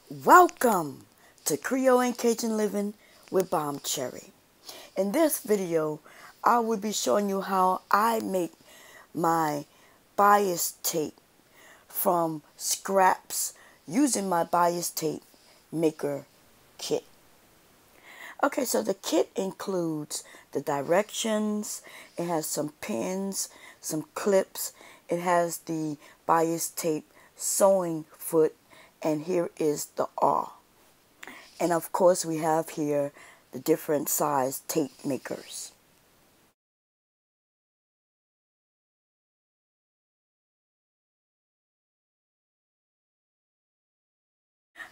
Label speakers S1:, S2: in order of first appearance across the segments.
S1: Welcome to Creole and Cajun Living with Bomb Cherry. In this video, I will be showing you how I make my bias tape from scraps using my bias tape maker kit. Okay, so the kit includes the directions, it has some pins, some clips, it has the bias tape sewing foot, and here is the awl. And of course we have here the different size tape makers.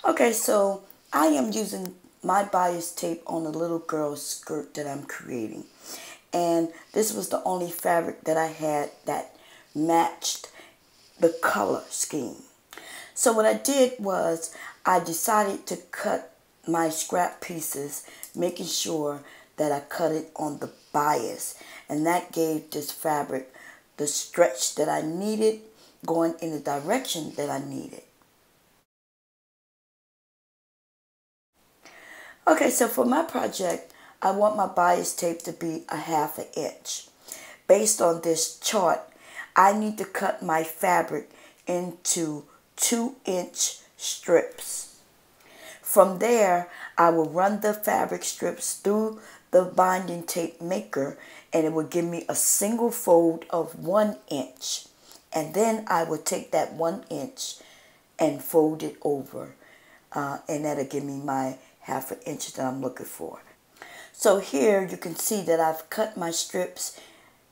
S1: Okay, so I am using my bias tape on a little girl's skirt that I'm creating. And this was the only fabric that I had that matched the color scheme. So what I did was I decided to cut my scrap pieces, making sure that I cut it on the bias. And that gave this fabric the stretch that I needed, going in the direction that I needed. Okay, so for my project, I want my bias tape to be a 1/2 inch. Based on this chart, I need to cut my fabric into 2-inch strips. From there, I will run the fabric strips through the binding tape maker, and it will give me a single fold of 1 inch. And then I will take that 1 inch and fold it over, and that'll give me my 1/2 inch that I'm looking for. So here you can see that I've cut my strips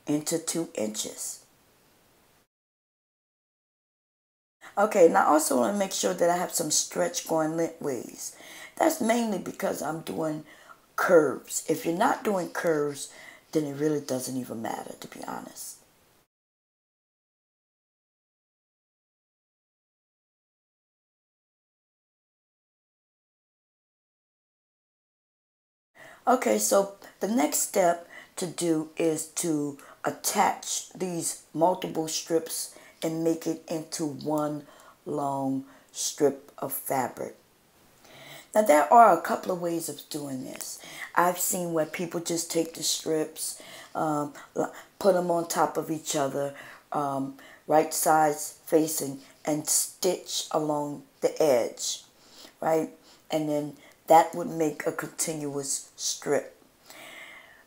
S1: into 2 inches. Okay, now I also want to make sure that I have some stretch going lengthways. That's mainly because I'm doing curves. If you're not doing curves, then it really doesn't even matter, to be honest. Okay, so the next step to do is to attach these multiple strips and make it into one long strip of fabric. Now there are a couple of ways of doing this. I've seen where people just take the strips, put them on top of each other, right sides facing, and stitch along the edge, right? And then that would make a continuous strip.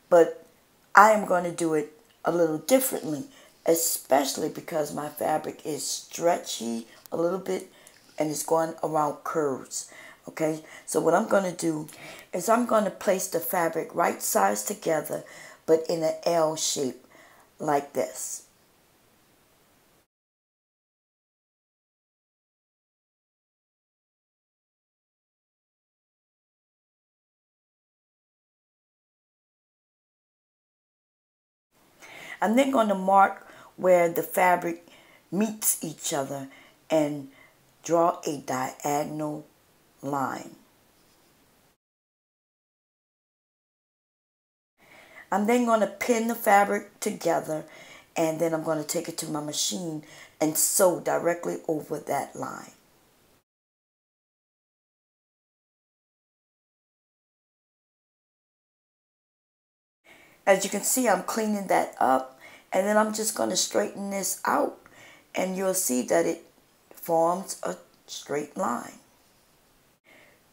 S1: But I am going to do it a little differently, especially because my fabric is stretchy a little bit and it's going around curves. Okay, so what I'm going to do is I'm going to place the fabric right sides together, but in an L shape like this. I'm then going to mark where the fabric meets each other and draw a diagonal line. I'm then going to pin the fabric together, and then I'm going to take it to my machine and sew directly over that line. As you can see, I'm cleaning that up, and then I'm just going to straighten this out, and you'll see that it forms a straight line.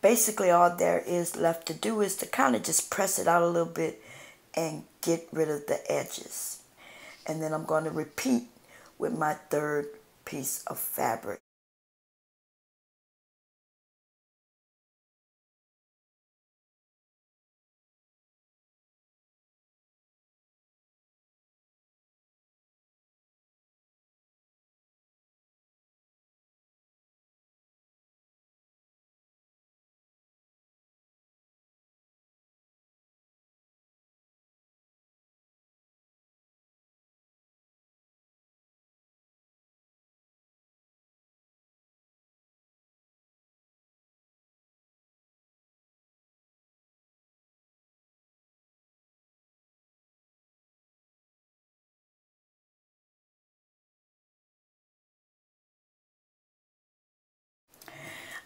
S1: Basically, all there is left to do is to kind of just press it out a little bit and get rid of the edges. And then I'm going to repeat with my third piece of fabric.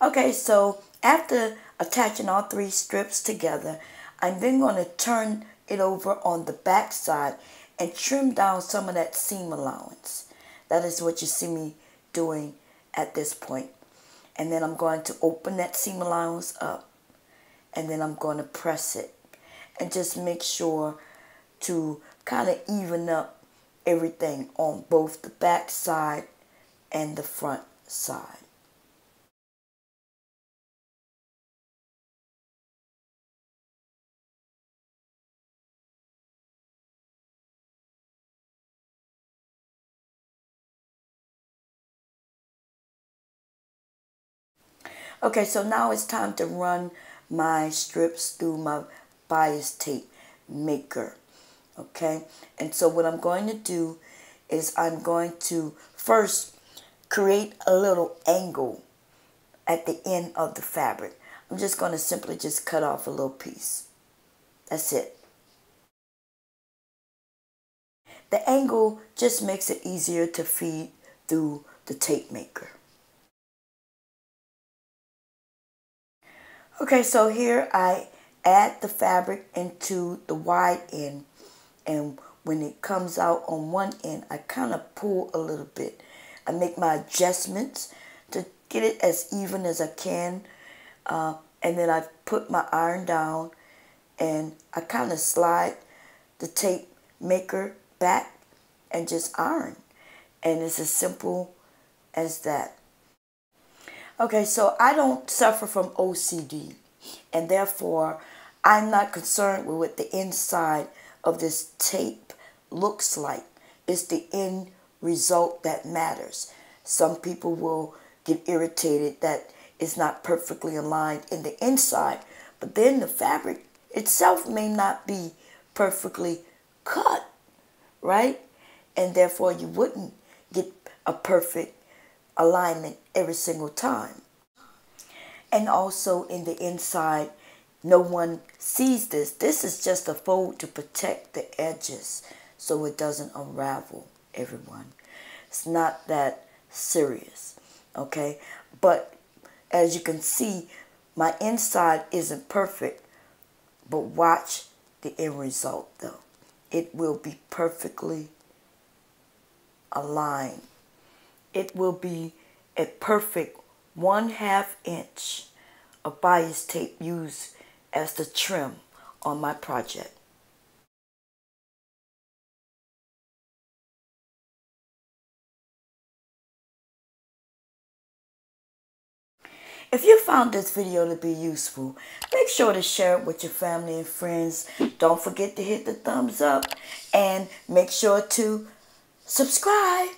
S1: Okay, so after attaching all three strips together, I'm then going to turn it over on the back side and trim down some of that seam allowance. That is what you see me doing at this point. And then I'm going to open that seam allowance up, and then I'm going to press it and just make sure to kind of even up everything on both the back side and the front side. Okay, so now it's time to run my strips through my bias tape maker. Okay, and so what I'm going to do is I'm going to first create a little angle at the end of the fabric. I'm just going to simply just cut off a little piece. That's it. The angle just makes it easier to feed through the tape maker. Okay, so here I add the fabric into the wide end, and when it comes out on one end, I kind of pull a little bit. I make my adjustments to get it as even as I can, and then I put my iron down, and I kind of slide the tape maker back and just iron, and it's as simple as that. Okay, so I don't suffer from OCD, and therefore I'm not concerned with what the inside of this tape looks like. It's the end result that matters. Some people will get irritated that it's not perfectly aligned in the inside, but then the fabric itself may not be perfectly cut, right? And therefore you wouldn't get a perfect alignment every single time. And also in the inside, no one sees this. This is just a fold to protect the edges so it doesn't unravel, everyone. It's not that serious, okay? But as you can see, my inside isn't perfect, but watch the end result though. It will be perfectly aligned. It will be a perfect 1/2 inch of bias tape used as the trim on my project. If you found this video to be useful, make sure to share it with your family and friends. Don't forget to hit the thumbs up and make sure to subscribe.